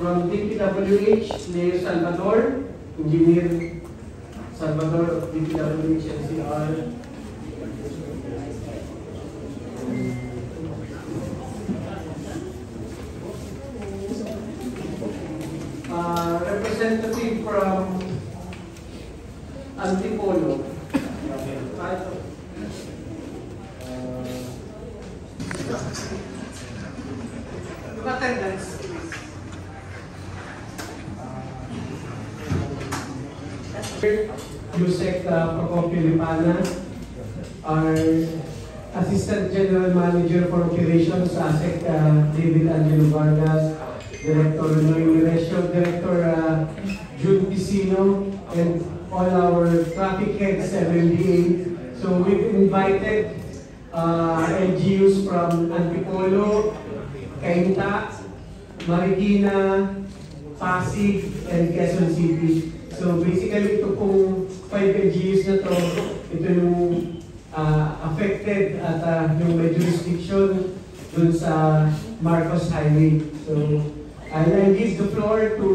From DPWH, Leo Salvador, Engineer Salvador of DPWH NCR. Representative from Antipolo. Attendance. Yusek Procopio Lipana, our Assistant General Manager for Operations, ASEC David Angelo Vargas, Director Noy Miresio, Director June Piscino, and all our traffic heads, MMDA. So we've invited LGUs from Antipolo, Cainta, Marikina, Pasig, and Quezon City. So basically, ito pong 5 LGUs na to, ito yung affected at yung may jurisdiction dun sa Marcos Highway. So I'll give the floor to